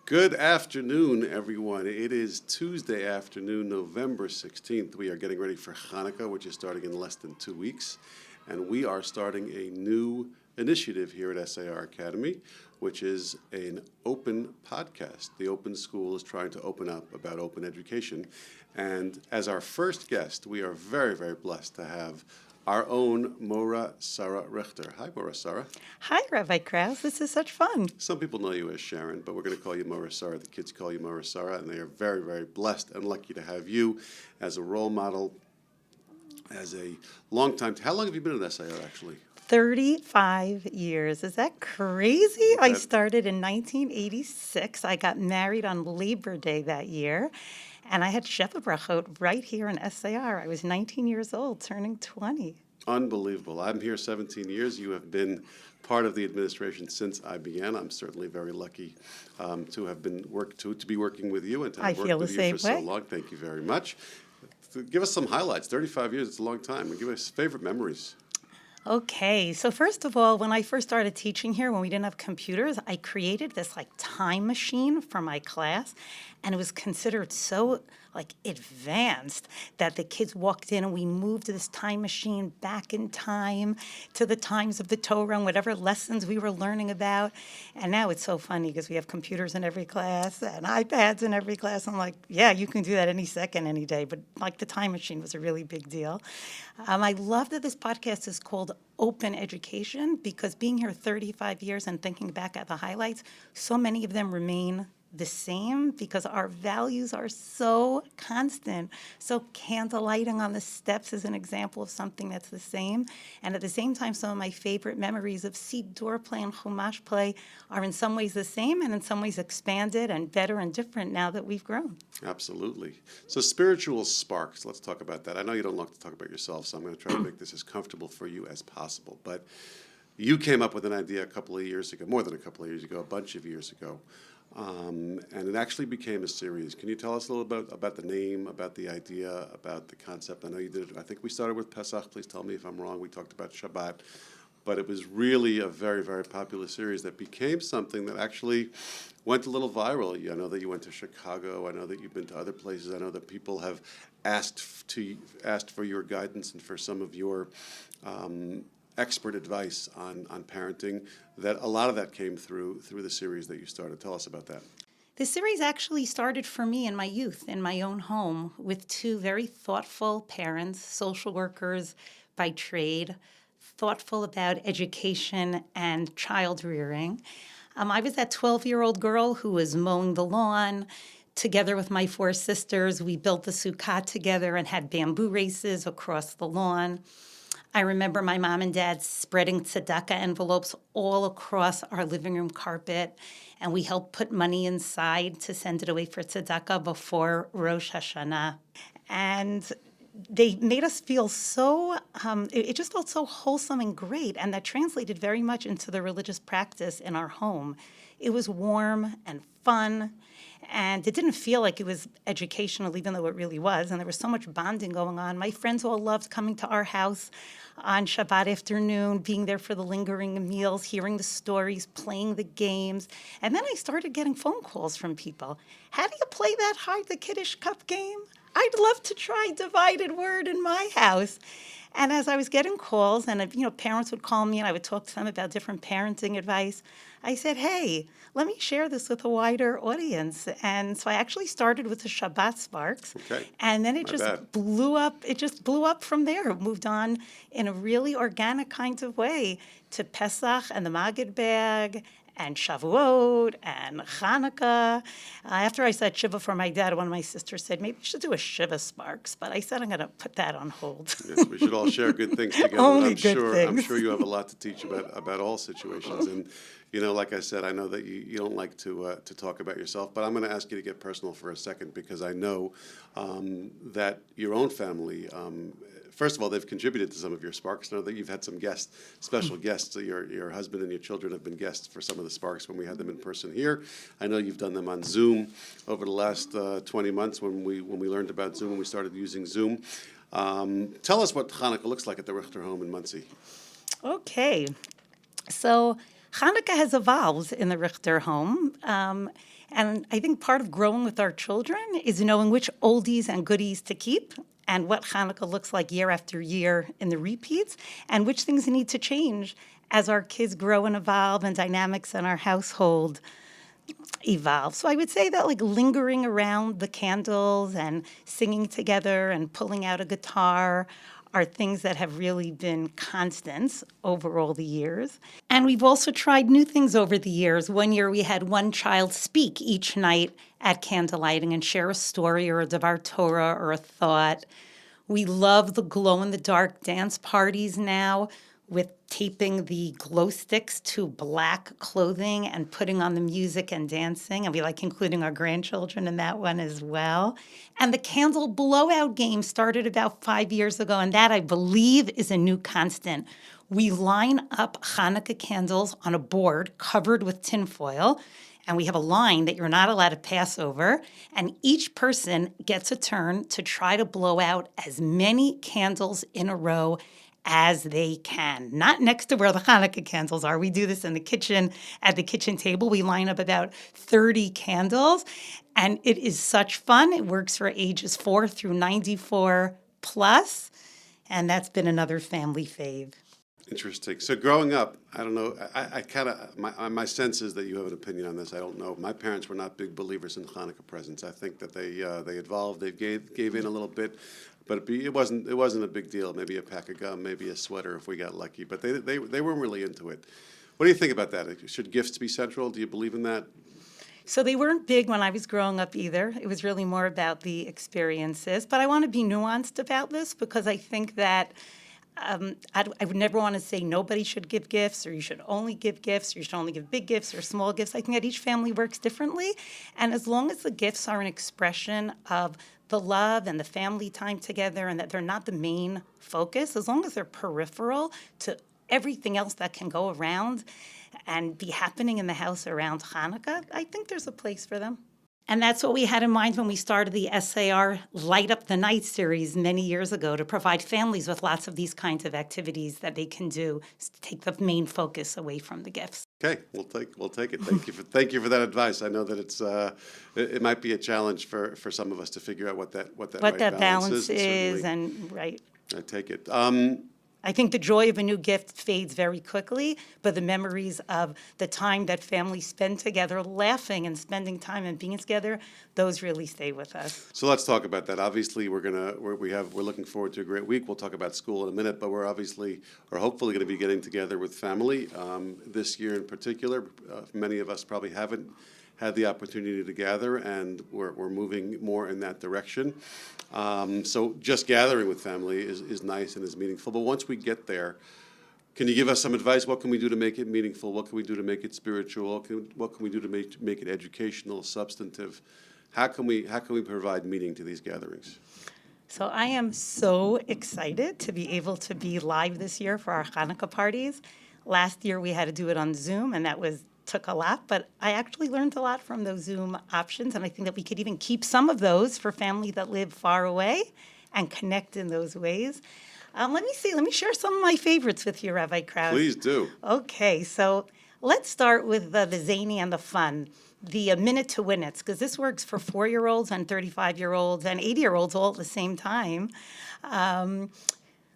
Good afternoon, everyone. It is Tuesday afternoon, November 16th. We are getting ready for Chanukah, which is starting in less than 2 weeks. And we are starting a new initiative here at SAR Academy, which is an open podcast. The Open School is trying to open up about open education. And as our first guest, we are very, very blessed to have our own Morah Sharon Richter. Hi, Morah Sharon. Hi, Rabbi Krauss. This is such fun. Some people know you as Sharon, but we're going to call you Morah Sharon. The kids call you Morah Sharon, and they are very, very blessed and lucky to have you as a role model, as a long time. How long have you been at SAR, actually? 35 years. Is that crazy? I started in 1986. I got married on Labor Day that year, and I had Sheva Brachot right here in SAR. I was 19 years old, turning 20. Unbelievable. I'm here 17 years. You have been part of the administration since I began. I'm certainly very lucky to have been to be working with you and to have worked with you for so long. Thank you very much. Give us some highlights. 35 years, it's a long time. And give us favorite memories. Okay, so first of all, when I first started teaching here, when we didn't have computers, I created this time machine for my class, and it was considered so advanced that the kids walked in and we moved this time machine back in time to the times of the Torah and whatever lessons we were learning about. And now it's so funny because we have computers in every class and iPads in every class. I'm like, yeah, you can do that any second, any day. But the time machine was a really big deal. I love that this podcast is called Open Education because being here 35 years and thinking back at the highlights, so many of them remain the same because our values are so constant. So candle lighting on the steps is an example of something that's the same. And at the same time, some of my favorite memories of Siddur play and Chumash play are in some ways the same and in some ways expanded and better and different now that we've grown. Absolutely. So spiritual sparks, let's talk about that. I know you don't like to talk about yourself, so I'm going to try to make this as comfortable for you as possible. But you came up with an idea a couple of years ago, more than a couple of years ago, a bunch of years ago. And it actually became a series. Can you tell us a little bit about the name, about the idea, about the concept? I know you did it. I think we started with Pesach. Please tell me if I'm wrong. We talked about Shabbat. But it was really a very, very popular series that became something that actually went a little viral. I know that you went to Chicago. I know that you've been to other places. I know that people have asked for your guidance and for some of your expert advice on parenting, that a lot of that came through the series that you started. Tell us about that. The series actually started for me in my youth, in my own home, with two very thoughtful parents, social workers by trade, thoughtful about education and child rearing. I was that 12-year-old girl who was mowing the lawn. Together with my four sisters, we built the sukkah together and had bamboo races across the lawn. I remember my mom and dad spreading tzedakah envelopes all across our living room carpet, and we helped put money inside to send it away for tzedakah before Rosh Hashanah. And they made us feel so, it just felt so wholesome and great, and that translated very much into the religious practice in our home. It was warm and fun, and it didn't feel like it was educational, even though it really was, and there was so much bonding going on. My friends all loved coming to our house on Shabbat afternoon, being there for the lingering meals, hearing the stories, playing the games. And then I started getting phone calls from people. How do you play that hard, the Kiddush Cup game? I'd love to try divided word in my house. And as I was getting calls, and parents would call me and I would talk to them about different parenting advice, I said, hey, let me share this with a wider audience. And so I actually started with the Shabbat Sparks. Okay. And then it just blew up. It just blew up from there. It moved on in a really organic kind of way to Pesach and the Magid bag and Shavuot and Chanukah. After I said Shiva for my dad, one of my sisters said, maybe you should do a Shiva Sparks. But I said I'm going to put that on hold. Yes, we should all share good things together. Only good things. I'm sure you have a lot to teach about all situations. And, like I said, I know that you don't like to talk about yourself, but I'm going to ask you to get personal for a second because I know that your own family, first of all, they've contributed to some of your sparks. I know that you've had some special guests. Your husband and your children have been guests for some of the sparks when we had them in person here. I know you've done them on Zoom over the last 20 months when we learned about Zoom and we started using Zoom. Tell us what Chanukah looks like at the Richter home in Monsey. Okay. So Hanukkah has evolved in the Richter home. And I think part of growing with our children is knowing which oldies and goodies to keep and what Hanukkah looks like year after year in the repeats and which things need to change as our kids grow and evolve and dynamics in our household evolve. So I would say that like lingering around the candles and singing together and pulling out a guitar are things that have really been constants over all the years. And we've also tried new things over the years. One year we had one child speak each night at candlelighting and share a story or a Devar Torah or a thought. We love the glow-in-the-dark dance parties now with taping the glow sticks to black clothing and putting on the music and dancing. And we like including our grandchildren in that one as well. And the candle blowout game started about 5 years ago, and that, I believe, is a new constant. We line up Hanukkah candles on a board covered with tinfoil, and we have a line that you're not allowed to pass over, and each person gets a turn to try to blow out as many candles in a row as they can. Not next to where the Hanukkah candles are. We do this in the kitchen, at the kitchen table. We line up about 30 candles, and it is such fun. It works for ages 4 through 94 plus, and that's been another family fave. Interesting. So growing up, I don't know, I kind of, my sense is that you have an opinion on this. I don't know. My parents were not big believers in Hanukkah presents. I think that they evolved, they gave in a little bit, but it wasn't a big deal. Maybe a pack of gum, maybe a sweater if we got lucky, but they weren't really into it. What do you think about that? Should gifts be central? Do you believe in that? So they weren't big when I was growing up either. It was really more about the experiences. But I want to be nuanced about this because I think that I would never want to say nobody should give gifts or you should only give gifts or you should only give big gifts or small gifts. I think that each family works differently. And as long as the gifts are an expression of the love and the family time together and that they're not the main focus, as long as they're peripheral to everything else that can go around and be happening in the house around Hanukkah, I think there's a place for them. And that's what we had in mind when we started the SAR Light Up the Night series many years ago to provide families with lots of these kinds of activities that they can do to take the main focus away from the gifts. Okay, we'll take it. Thank you for that advice. I know that it might be a challenge for some of us to figure out what that right balance is, and right. I take it. I think the joy of a new gift fades very quickly, but the memories of the time that families spend together, laughing and spending time and being together, those really stay with us. So let's talk about that. Obviously, we're looking forward to a great week. We'll talk about school in a minute, but we're hopefully going to be getting together with family this year in particular. Many of us probably haven't had the opportunity to gather, and we're moving more in that direction. So just gathering with family is nice and is meaningful. But once we get there, can you give us some advice? What can we do to make it meaningful? What can we do to make it spiritual? What can we do to make it educational, substantive? How can we provide meaning to these gatherings? So I am so excited to be able to be live this year for our Hanukkah parties. Last year we had to do it on Zoom, and that took a lot, but I actually learned a lot from those Zoom options, and I think that we could even keep some of those for families that live far away and connect in those ways. Let me share some of my favorites with you, Rabbi Krauss. Please do. Okay, so let's start with the zany and the fun, the minute to win it, because this works for 4-year-olds and 35-year-olds and 80-year-olds all at the same time.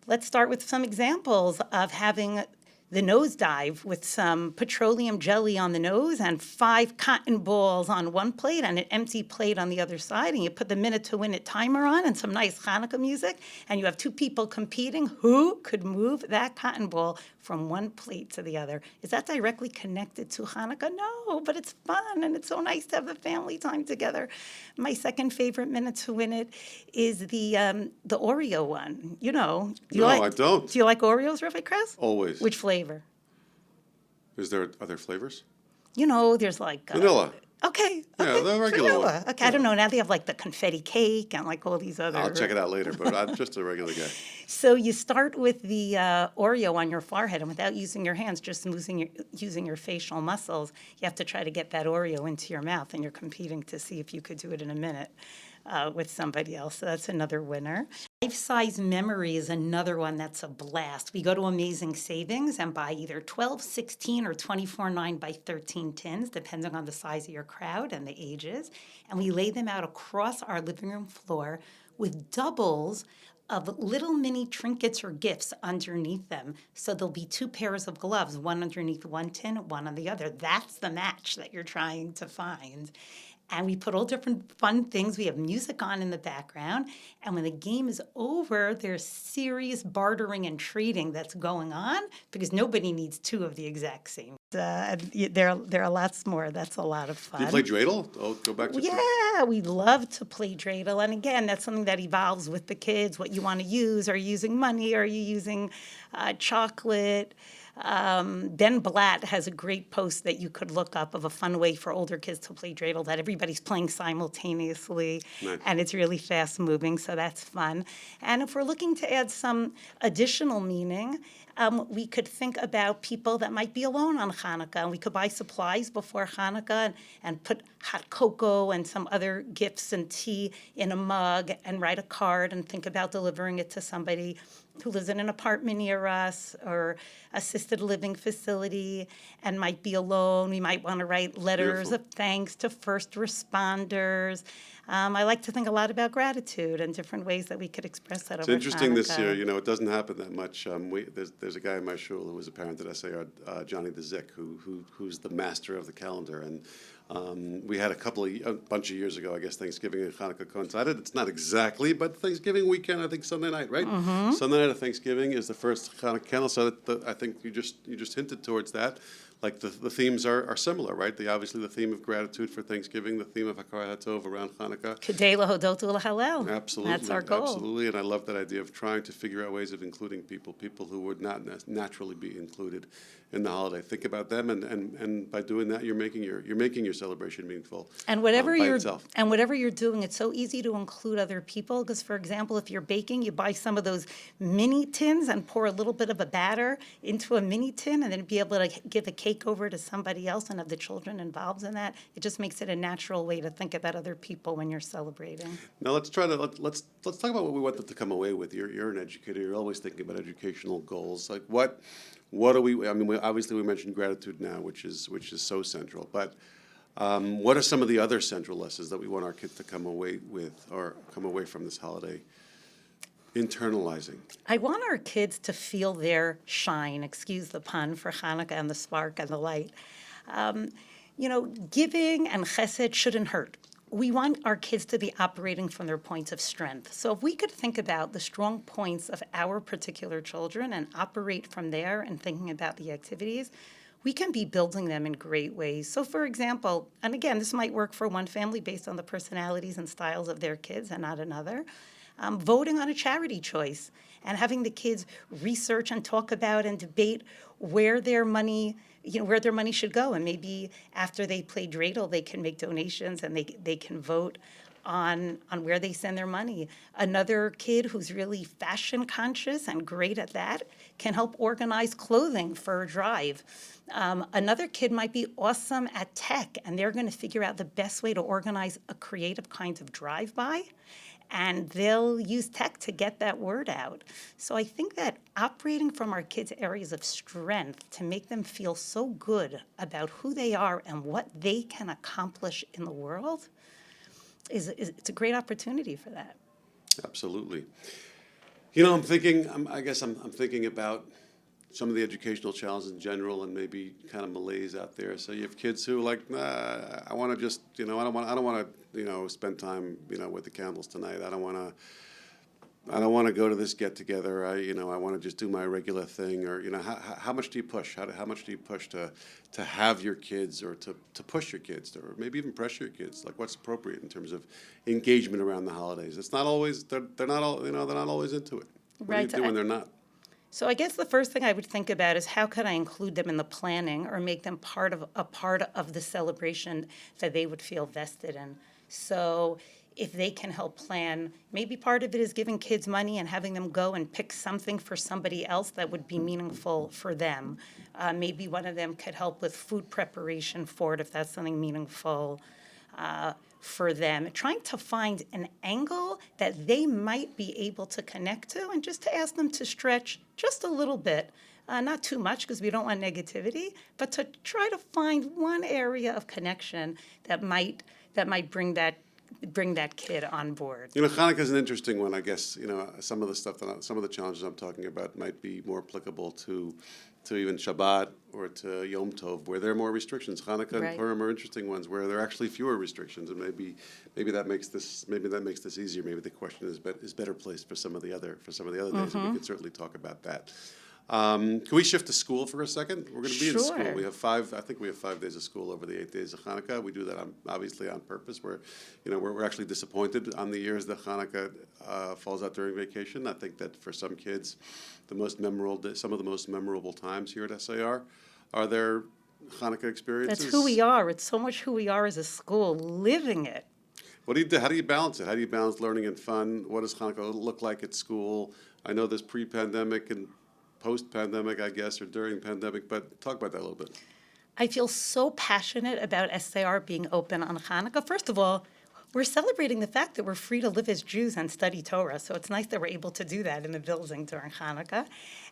Let's start with some examples of having the nosedive with some petroleum jelly on the nose and 5 cotton balls on one plate and an empty plate on the other side. And you put the minute to win it timer on and some nice Hanukkah music. And you have 2 people competing. Who could move that cotton ball from one plate to the other? Is that directly connected to Hanukkah? No, but it's fun and it's so nice to have the family time together. My second favorite minute to win it is the Oreo one. You know. I don't. Do you like Oreos, Rabbi Krauss? Always. Which flavor? Is there other flavors? There's like vanilla. Okay. Yeah, the regular vanilla. one. Okay, yeah. I don't know. Now they have like the confetti cake and like all these other. I'll check it out later, but I'm just a regular guy. So you start with the Oreo on your forehead, and without using your hands, just using your facial muscles, you have to try to get that Oreo into your mouth, and you're competing to see if you could do it in a minute. with somebody else. So that's another winner. Life-size memory is another one that's a blast. We go to Amazing Savings and buy either 12, 16, or 24 9 by 13 tins, depending on the size of your crowd and the ages. And we lay them out across our living room floor with doubles of little mini trinkets or gifts underneath them. So there'll be two pairs of gloves, one underneath one tin, one on the other. That's the match that you're trying to find. And we put all different fun things. We have music on in the background. And when the game is over, there's serious bartering and trading that's going on because nobody needs two of the exact same. There are lots more. That's a lot of fun. Do you play dreidel? Oh, go back to Yeah, we love to play dreidel. And again, that's something that evolves with the kids, what you want to use. Are you using money? Are you using chocolate? Ben Blatt has a great post that you could look up of a fun way for older kids to play dreidel that everybody's playing simultaneously. Nice. And it's really fast moving, so that's fun. And if we're looking to add some additional meaning, we could think about people that might be alone on Hanukkah, and we could buy supplies before Hanukkah and put hot cocoa and some other gifts and tea in a mug and write a card and think about delivering it to somebody who lives in an apartment near us or assisted living facility and might be alone. We might want to write letters Beautiful. of thanks to first responders. I like to think a lot about gratitude and different ways that we could express that It's over interesting this Hanukkah. year, it doesn't happen that much. There's a guy in my shul who was a parent at SAR, Johnny the Zik, who's the master of the calendar. And we had a bunch of years ago, I guess Thanksgiving and Hanukkah coincided. It's not exactly, but Thanksgiving weekend, I think Sunday night, right? Mm-hmm. Sunday night of Thanksgiving is the first Hanukkah candle, so I think you just hinted towards that. Like the themes are similar, right? Obviously the theme of gratitude for Thanksgiving, the theme of Hakarat HaTov around Hanukkah. Kedei lahodot u'lahalel. Absolutely. That's our goal. Absolutely. And I love that idea of trying to figure out ways of including people who would not naturally be included in the holiday. Think about them, and by doing that, you're making your celebration meaningful. And whatever by you're itself. and whatever you're doing, it's so easy to include other people. Because, for example, if you're baking, you buy some of those mini tins and pour a little bit of a batter into a mini tin, and then be able to give a cake over to somebody else and have the children involved in that. It just makes it a natural way to think about other people when you're celebrating. Now let's talk about what we want them to come away with. You're an educator. You're always thinking about educational goals. Like what do we? I mean, obviously we mentioned gratitude now, which is so central. But what are some of the other central lessons that we want our kids to come away with or come away from this holiday internalizing? I want our kids to feel their shine, excuse the pun, for Hanukkah and the spark and the light. Giving and chesed shouldn't hurt. We want our kids to be operating from their points of strength. So if we could think about the strong points of our particular children and operate from there and thinking about the activities, we can be building them in great ways. So for example, and again, this might work for one family based on the personalities and styles of their kids and not another, voting on a charity choice and having the kids research and talk about and debate where their money should go. And maybe after they play dreidel, they can make donations and they can vote on where they send their money. Another kid who's really fashion conscious and great at that can help organize clothing for a drive. Another kid might be awesome at tech, and they're going to figure out the best way to organize a creative kind of drive-by. And they'll use tech to get that word out. So I think that operating from our kids' areas of strength to make them feel so good about who they are and what they can accomplish in the world it's a great opportunity for that. Absolutely. I'm thinking about some of the educational challenges in general and maybe kind of malaise out there. So you have kids who are like, I want to just, I don't want to, spend time, with the candles tonight. I don't want to go to this get together. I want to just do my regular thing. Or, how much do you push? How much do you push to have your kids or to push your kids or maybe even pressure your kids? Like what's appropriate in terms of engagement around the holidays? It's not always, they're not always into it. What Right. do you do when they're not? So I guess the first thing I would think about is how could I include them in the planning or make them part of the celebration that they would feel vested in. So if they can help plan, maybe part of it is giving kids money and having them go and pick something for somebody else that would be meaningful for them. Maybe one of them could help with food preparation for it if that's something meaningful. for them, trying to find an angle that they might be able to connect to, and just to ask them to stretch just a little bit, not too much because we don't want negativity, but to try to find one area of connection that might bring that kid on board. Hanukkah is an interesting one, I guess. Some of the stuff some of the challenges I'm talking about might be more applicable to even Shabbat or to Yom Tov, where there are more restrictions. Hanukkah Right. and Purim are interesting ones where there are actually fewer restrictions, and maybe that makes this easier. Maybe the question is better placed for some of the other days, and we can certainly talk about that. Can we shift to school for a second? We're going to be in school. Sure. We have 5 days of school over the 8 days of Hanukkah. We do that obviously on purpose. We're actually disappointed on the years that Hanukkah falls out during vacation. I think that for some kids, some of the most memorable times here at SAR are their Hanukkah experiences. That's who we are. It's so much who we are as a school, living it. What do you do? How do you balance it? How do you balance learning and fun? What does Hanukkah look like at school? I know there's pre-pandemic and post-pandemic, I guess, or during pandemic, but talk about that a little bit. I feel so passionate about SAR being open on Hanukkah. First of all, we're celebrating the fact that we're free to live as Jews and study Torah, so it's nice that we're able to do that in the building during Hanukkah.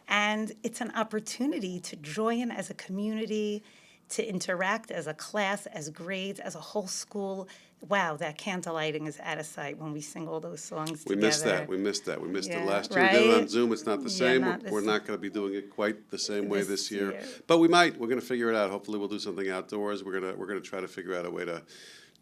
And it's an opportunity to join as a community, to interact as a class, as grades, as a whole school. Wow, that candlelighting is out of sight when we sing all those songs We together. missed that. We missed it Yeah, last year. We did it on right? Zoom. It's not the Yeah, same. not the We're same. not going to be doing it quite the same way This this year. year. But we might. We're going to figure it out. Hopefully we'll do something outdoors. We're going to try to figure out a way to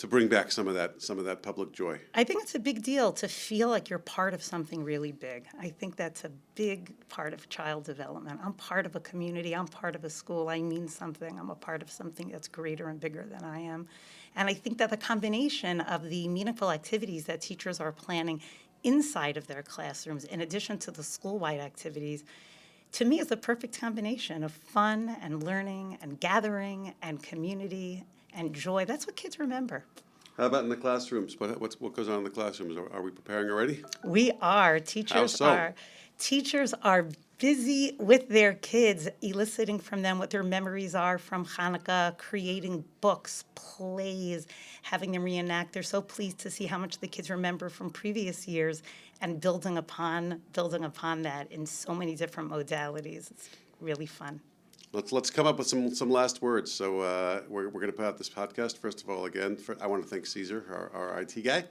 bring back some of that public joy. I think it's a big deal to feel like you're part of something really big. I think that's a big part of child development. I'm part of a community. I'm part of a school. I mean something. I'm a part of something that's greater and bigger than I am. And I think that the combination of the meaningful activities that teachers are planning inside of their classrooms, in addition to the school-wide activities, to me is the perfect combination of fun and learning and gathering and community and joy. That's what kids remember. How about in the classrooms? What goes on in the classrooms? Are we preparing already? We are. How so? Teachers are busy with their kids, eliciting from them what their memories are from Hanukkah, creating books, plays, having them reenact. They're so pleased to see how much the kids remember from previous years and building upon that in so many different modalities. It's really fun. Let's come up with some last words. So we're going to put out this podcast. First of all, again, I want to thank Caesar, our IT guy,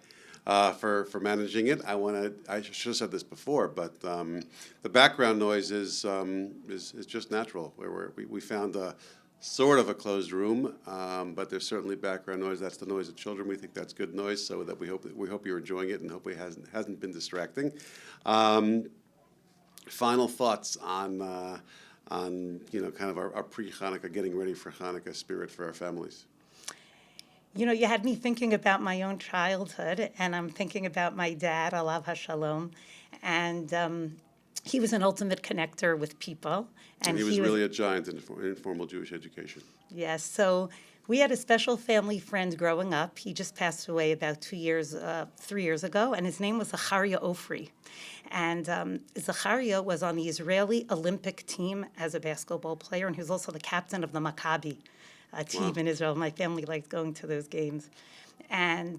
for managing it. I should have said this before, but the background noise is just natural. We found a sort of a closed room, but there's certainly background noise. That's the noise of children. We think that's good noise, so that we hope you're enjoying it and hopefully it hasn't been distracting. Final thoughts on kind of our pre-Hanukkah, getting ready for Hanukkah spirit for our families. You had me thinking about my own childhood, and I'm thinking about my dad, Alav HaShalom, and he was an ultimate connector with people. And he was really a giant in informal Jewish education. Yes, so we had a special family friend growing up. He just passed away about 3 years ago, and his name was Zacharia Ofri. And Zacharia was on the Israeli Olympic team as a basketball player, and he was also the captain of the Maccabi team in Israel. My family liked going to those games. And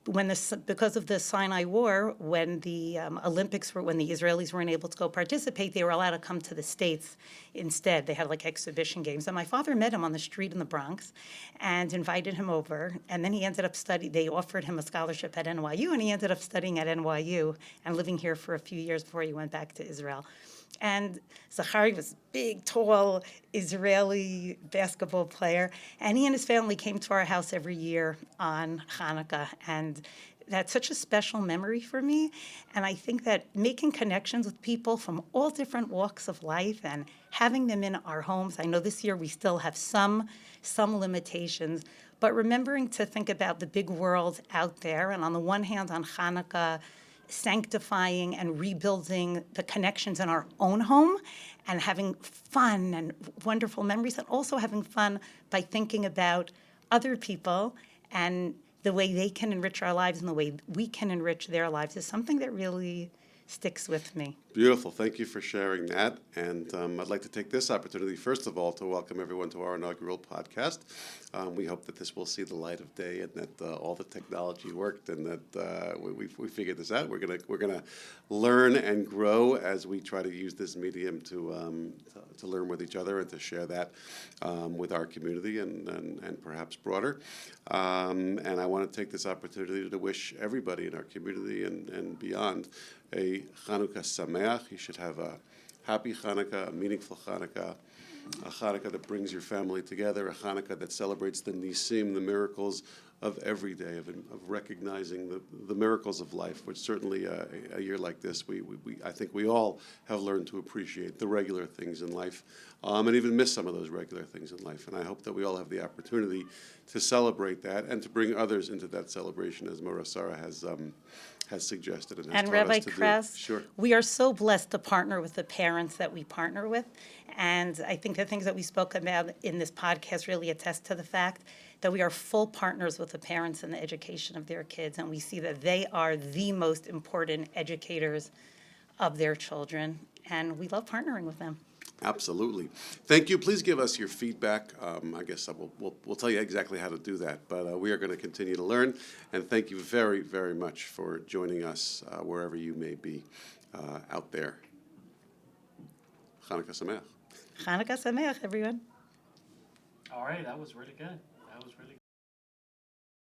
because of the Sinai War, when the when the Israelis weren't able to go participate, they were allowed to come to the States instead. They had like exhibition games. And my father met him on the street in the Bronx and invited him over. And then he ended up studying. They offered him a scholarship at NYU, and he ended up studying at NYU and living here for a few years before he went back to Israel. And Zachari was a big, tall Israeli basketball player. And he and his family came to our house every year on Hanukkah. And that's such a special memory for me. And I think that making connections with people from all different walks of life and having them in our homes, I know this year we still have some limitations, but remembering to think about the big world out there. And on the one hand, on Hanukkah, sanctifying and rebuilding the connections in our own home and having fun and wonderful memories, and also having fun by thinking about other people and the way they can enrich our lives and the way we can enrich their lives is something that really sticks with me. Beautiful. Thank you for sharing that. And I'd like to take this opportunity, first of all, to welcome everyone to our inaugural podcast. We hope that this will see the light of day and that all the technology worked and that we figured this out. We're gonna learn and grow as we try to use this medium to learn with each other and to share that with our community and perhaps broader. And I want to take this opportunity to wish everybody in our community and beyond a Chanukah Sameach. You should have a happy Chanukah, a meaningful Chanukah, a Chanukah that brings your family together, a Chanukah that celebrates the nisim, the miracles of every day, of recognizing the miracles of life, which certainly a year like this, I think we all have learned to appreciate the regular things in life and even miss some of those regular things in life. And I hope that we all have the opportunity to celebrate that and to bring others into that celebration, as Morah Sarah has suggested and has And taught Rabbi us to Krauss, do. Sure. we are so blessed to partner with the parents that we partner with. And I think the things that we spoke about in this podcast really attest to the fact that we are full partners with the parents in the education of their kids. And we see that they are the most important educators of their children. And we love partnering with them. Absolutely. Thank you. Please give us your feedback. I guess we'll tell you exactly how to do that, but we are going to continue to learn. And thank you very, very much for joining us wherever you may be out there. Chanukah Sameach. Chanukah Sameach, everyone. All right, that was really good. That was really good.